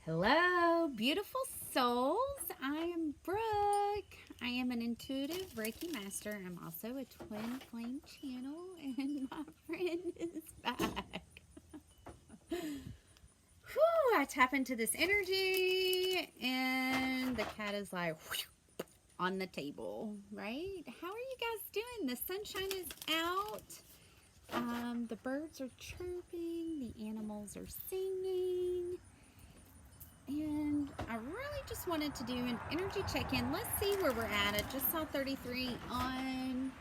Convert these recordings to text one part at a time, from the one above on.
Hello, beautiful souls. I am Brooke. I am an intuitive Reiki Master. I'm also a twin flame channel, and my friend is back. Whew, I tap into this energy, and the cat is like whew, on the table, right? How are you guys doing? The sunshine is out. The birds are chirping. The animals are singing. And I really just wanted to do an energy check-in. Let's see where we're at. I just saw 33 on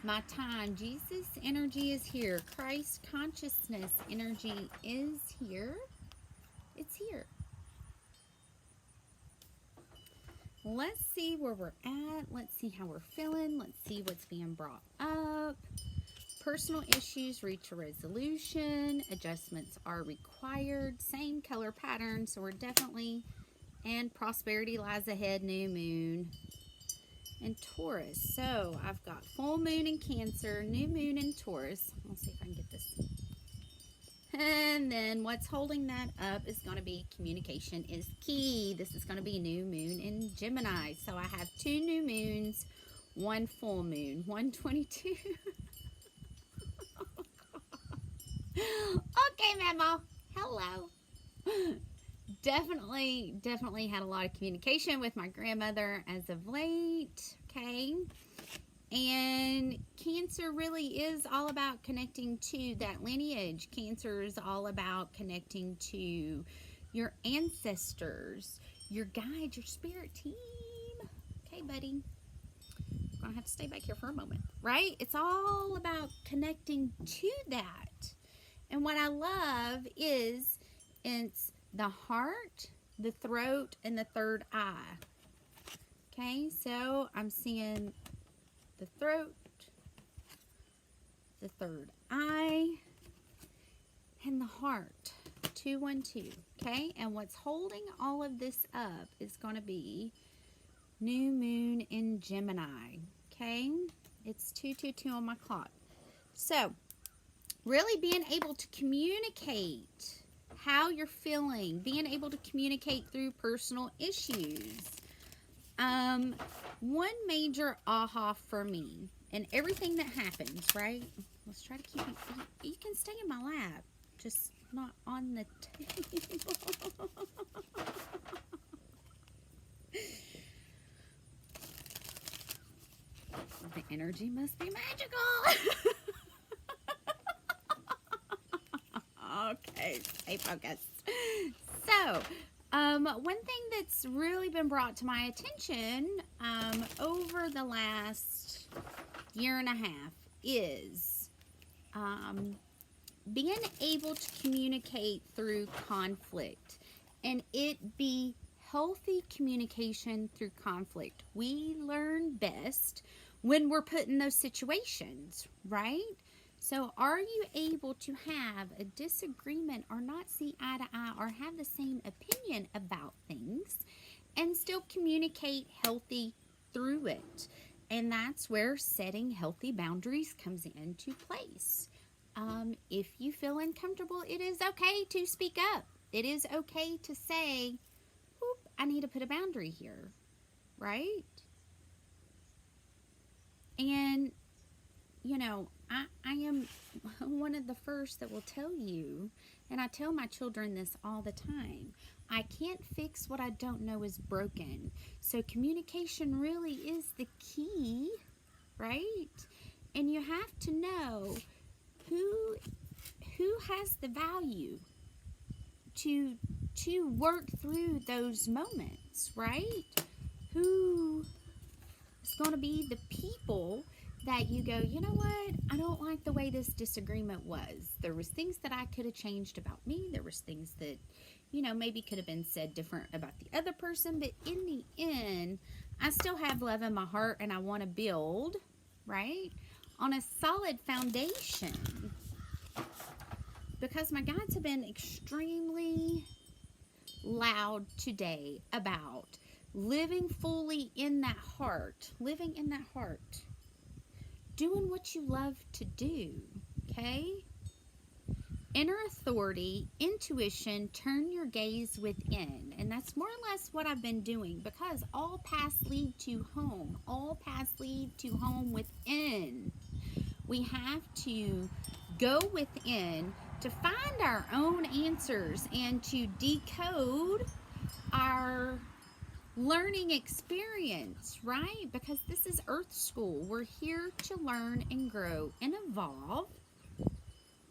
my time. Jesus energy is here. Christ consciousness energy is here. It's here. Let's see where we're at. Let's see how we're feeling. Let's see what's being brought up. Personal issues reach a resolution. Adjustments are required. Same color pattern, so we're definitely, and prosperity lies ahead, new moon, and Taurus. So I've got full moon in Cancer, new moon in Taurus. Let's see if I can get this. And then what's holding that up is going to be communication is key. This is going to be new moon in Gemini. So I have 2 new moons, 1 full moon, 122. Okay, Memo. Hello. Definitely had a lot of communication with my grandmother as of late. Okay. And Cancer really is all about connecting to that lineage. Cancer is all about connecting to your ancestors, your guides, your spirit team. Okay, buddy. I'm going to have to stay back here for a moment, right? It's all about connecting to that. And what I love is it's the heart, the throat, and the third eye. Okay, so I'm seeing the throat, the third eye, and the heart. 212. Okay, and what's holding all of this up is going to be new moon in Gemini. Okay, it's 222 on my clock. So really being able to communicate how you're feeling, being able to communicate through personal issues. One major aha for me, and everything that happens, right? Let's try to keep you can stay in my lap, just not on the table. The energy must be magical. Okay, stay focused. So, one thing that's really been brought to my attention over the last year and a half is being able to communicate through conflict, and it be healthy communication through conflict. We learn best when we're put in those situations, right? So are you able to have a disagreement or not see eye to eye or have the same opinion about things and still communicate healthy through it? And that's where setting healthy boundaries comes into place. If you feel uncomfortable, it is okay to speak up. It is okay to say, "Oop, I need to put a boundary here," right? And you know, I am one of the first that will tell you, and I tell my children this all the time, I can't fix what I don't know is broken. So communication really is the key, right? And you have to know who has the value to work through those moments, right? Who is going to be the people that you go, you know what, I don't like the way this disagreement was. There was things that I could have changed about me. There was things that, you know, maybe could have been said different about the other person. But in the end, I still have love in my heart, and I want to build, right, on a solid foundation. Because my guides have been extremely loud today about living fully in that heart, living in that heart. Doing what you love to do, okay? inner authority, intuition, turn your gaze within. And that's more or less what I've been doing, because all paths lead to home. All paths lead to home within. We have to go within to find our own answers and to decode our learning experience, right? Because this is Earth School. We're here to learn and grow and evolve,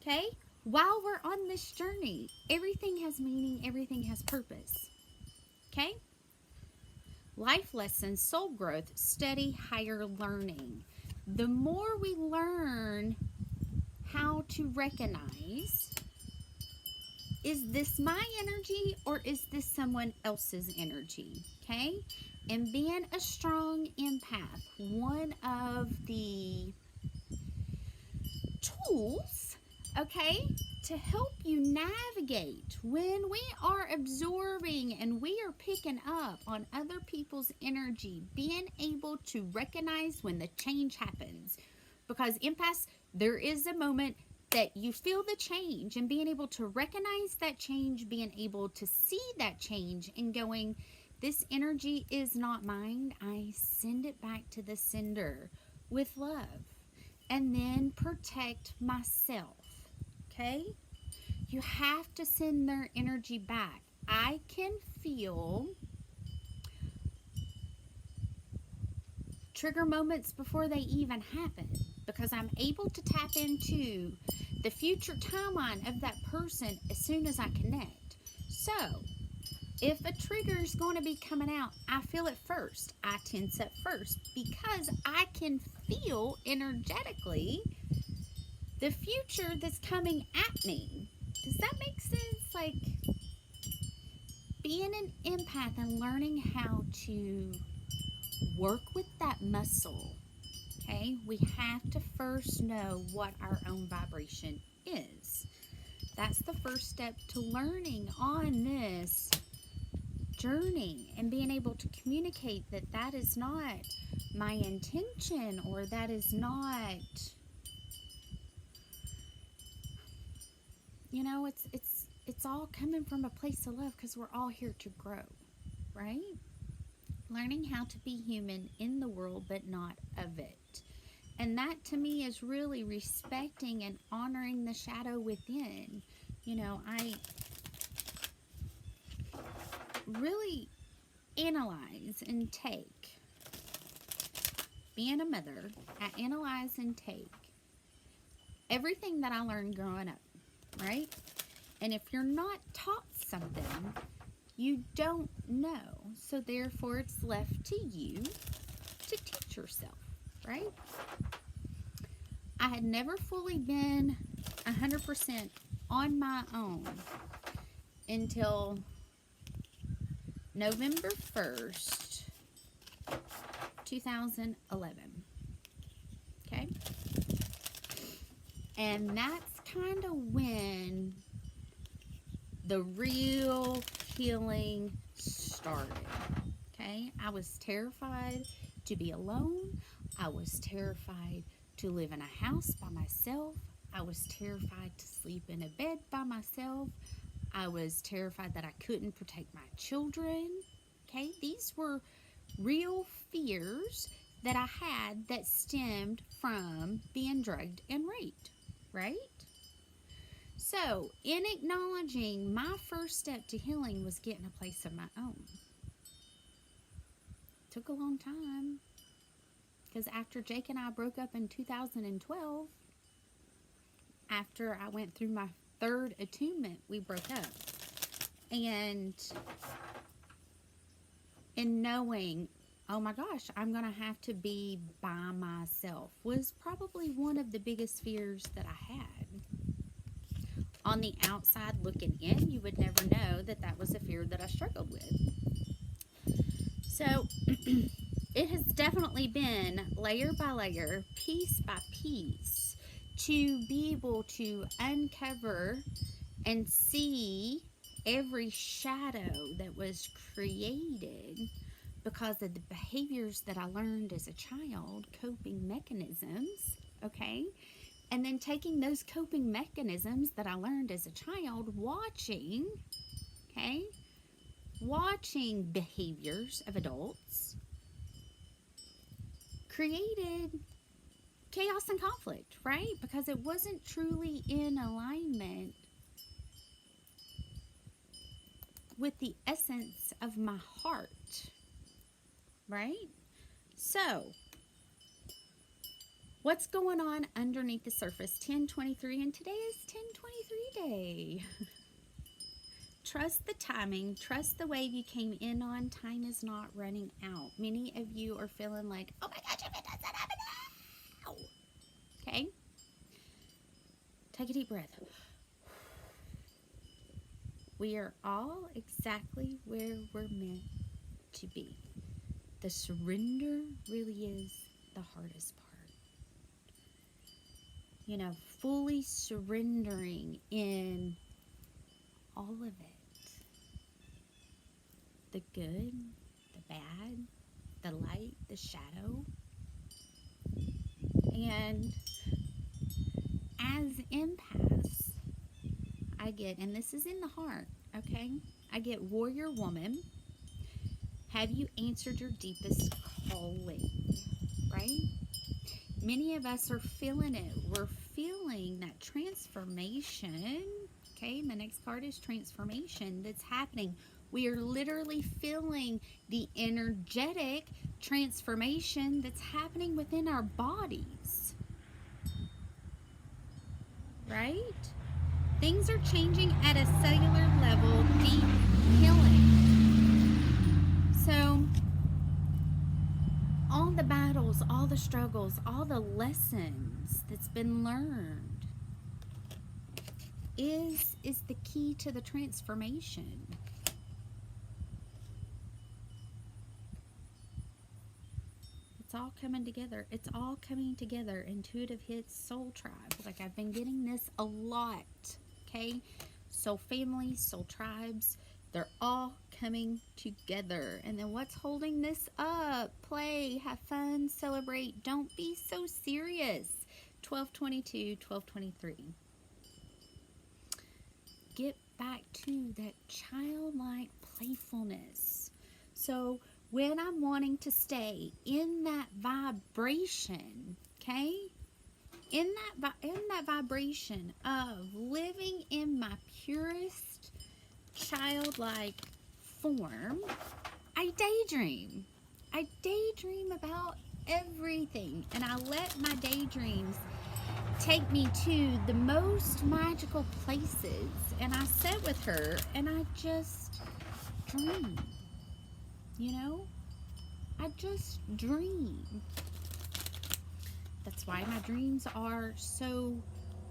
okay? While we're on this journey, everything has meaning, everything has purpose, okay? Life lessons, soul growth, steady higher learning. The more we learn how to recognize, is this my energy or is this someone else's energy, okay? And being a strong empath, one of the tools, okay, to help you navigate when we are absorbing and we are picking up on other people's energy, being able to recognize when the change happens. Because empaths, there is a moment that you feel the change, and being able to recognize that change, being able to see that change and going, this energy is not mine. I send it back to the sender with love, and then protect myself, okay? You have to send their energy back. I can feel trigger moments before they even happen, because I'm able to tap into the future timeline of that person as soon as I connect. So if a trigger is going to be coming out, I feel it first. I tense up first because I can feel energetically the future that's coming at me. Does that make sense? Like, being an empath and learning how to work with that muscle, okay? We have to first know what our own vibration is. That's the first step to learning on this journey, and being able to communicate that that is not my intention, or that is not, you know, it's all coming from a place of love, because we're all here to grow, right? Learning how to be human in the world, but not of it. And that to me is really respecting and honoring the shadow within. You know, I really analyze and take. Being a mother, I analyze and take everything that I learned growing up, right? And if you're not taught something, you don't know. So therefore, it's left to you to teach yourself, right? I had never fully been 100% on my own until November 1st, 2011. Okay? And that's kind of when the real healing started. Okay? I was terrified to be alone. I was terrified to live in a house by myself. I was terrified to sleep in a bed by myself. I was terrified that I couldn't protect my children. Okay? These were real fears that I had that stemmed from being drugged and raped, right? So, in acknowledging, my first step to healing was getting a place of my own. Took a long time, because after Jake and I broke up in 2012, after I went through my third attunement, we broke up. And in knowing, oh my gosh, I'm going to have to be by myself, was probably one of the biggest fears that I had. On the outside looking in, you would never know that that was a fear that I struggled with. So it has definitely been layer by layer, piece by piece, to be able to uncover and see every shadow that was created because of the behaviors that I learned as a child, coping mechanisms, okay? And then taking those coping mechanisms that I learned as a child, watching, okay, watching behaviors of adults created chaos and conflict, right? Because it wasn't truly in alignment with the essence of my heart, right? So, what's going on underneath the surface? 1023, and today is 1023 day. Trust the timing. Trust the wave you came in on. Time is not running out. Many of you are feeling like, oh my gosh, if it doesn't happen now. Okay? Take a deep breath. We are all exactly where we're meant to be. The surrender really is the hardest part. You know, fully surrendering in all of it. The good, the bad, the light, the shadow. And as empaths, I get, and this is in the heart, okay? I get warrior woman. Have you answered your deepest calling, right? Many of us are feeling it. We're feeling that transformation. Okay, my next card is transformation that's happening. We are literally feeling the energetic transformation that's happening within our bodies. Right? Things are changing at a cellular level, deep healing. So, all the battles, all the struggles, all the lessons that's been learned is the key to the transformation. It's all coming together. It's all coming together. Intuitive hits, soul tribe. Like, I've been getting this a lot. Okay? Soul families, soul tribes, they're all coming together. And then what's holding this up? Play, have fun, celebrate. Don't be so serious. 1222, 1223. Get back to that childlike playfulness. So when I'm wanting to stay in that vibration, okay? In that vibration of living in my purest childlike form, I daydream. I daydream about everything, and I let my daydreams take me to the most magical places, and I sit with her and I just dream. You know, I just dream. That's why my dreams are so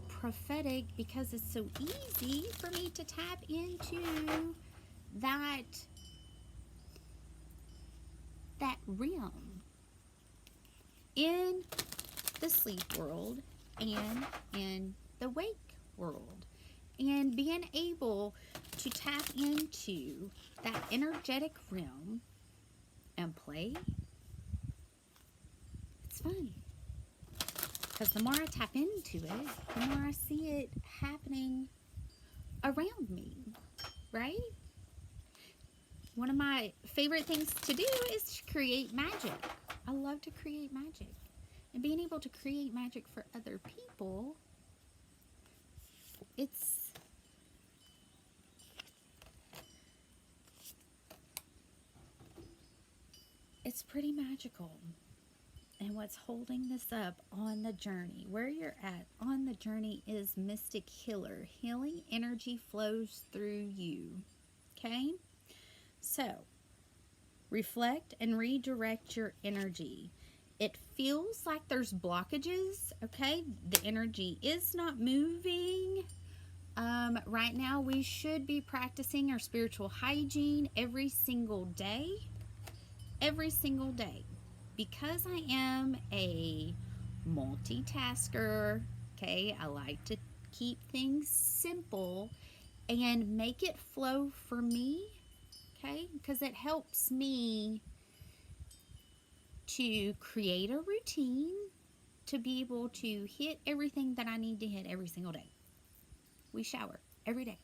prophetic, because it's so easy for me to tap into that realm in the sleep world and in the wake world, and being able to tap into that energetic realm and play. It's fun, because the more I tap into it, the more I see it happening around me, right? One of my favorite things to do is to create magic. I love to create magic. And being able to create magic for other people, it's pretty magical. And what's holding this up on the journey, where you're at on the journey, is Mystic Healer. Healing energy flows through you. Okay? So, reflect and redirect your energy. It feels like there's blockages, okay? The energy is not moving. Right now, we should be practicing our spiritual hygiene every single day. Every single day. Because I am a multitasker, okay, I like to keep things simple and make it flow for me, okay, because it helps me to create a routine, to be able to hit everything that I need to hit every single day. We shower every day,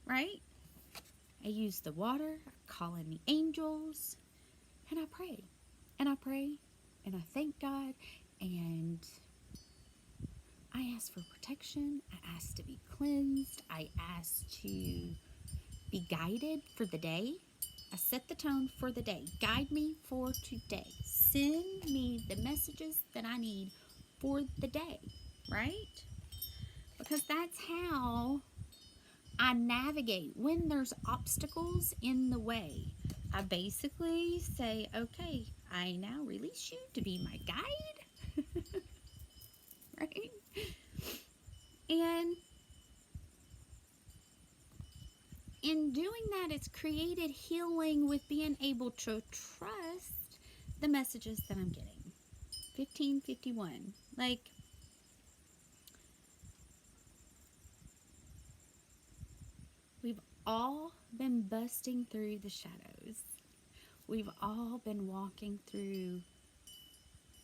right? I use the water, I call in the angels, and I pray. And I pray, and I thank God, and I ask for protection. I ask to be cleansed. I ask to be guided for the day. I set the tone for the day. Guide me for today. Send me the messages that I need for the day, right? Because that's how I navigate when there's obstacles in the way. I basically say, okay, I now release you to be my guide, right? And in doing that, it's created healing with being able to trust the messages that I'm getting. 1551. Like, we've all been busting through the shadows. We've all been walking through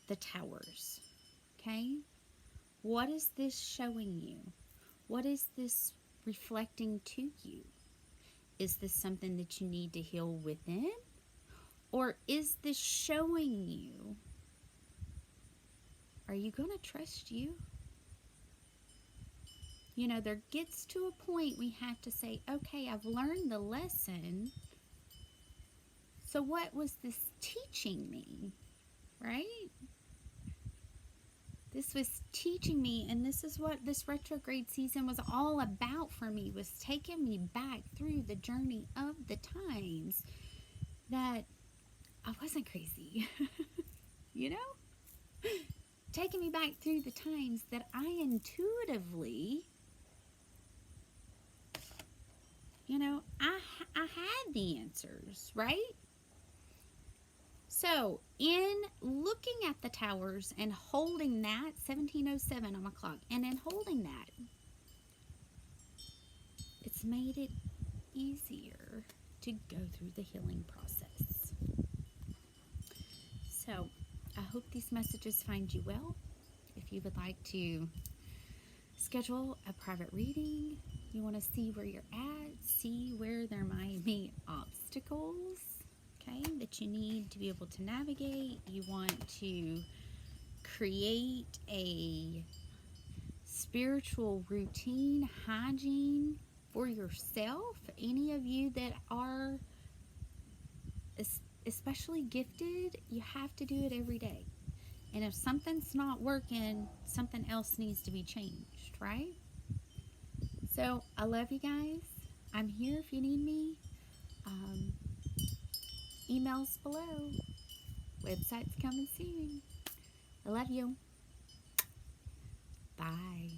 the towers. Okay? What is this showing you? What is this reflecting to you? Is this something that you need to heal within? Or is this showing you, are you going to trust you? You know, there gets to a point we have to say, okay, I've learned the lesson. So what was this teaching me? Right? This was teaching me, and this is what this retrograde season was all about for me, was taking me back through the journey of the times that I wasn't crazy. You know? Taking me back through the times that I intuitively, you know, I had the answers, right? So, in looking at the towers and holding that, 1707 on my clock, and in holding that, it's made it easier to go through the healing process. So, I hope these messages find you well. If you would like to schedule a private reading, you want to see where you're at, see where there might be obstacles, okay, that you need to be able to navigate. You want to create a spiritual routine, hygiene for yourself. Any of you that are especially gifted, you have to do it every day. And if something's not working, something else needs to be changed, right? So, I love you guys. I'm here if you need me. Emails below. Website's coming soon. I love you. Bye.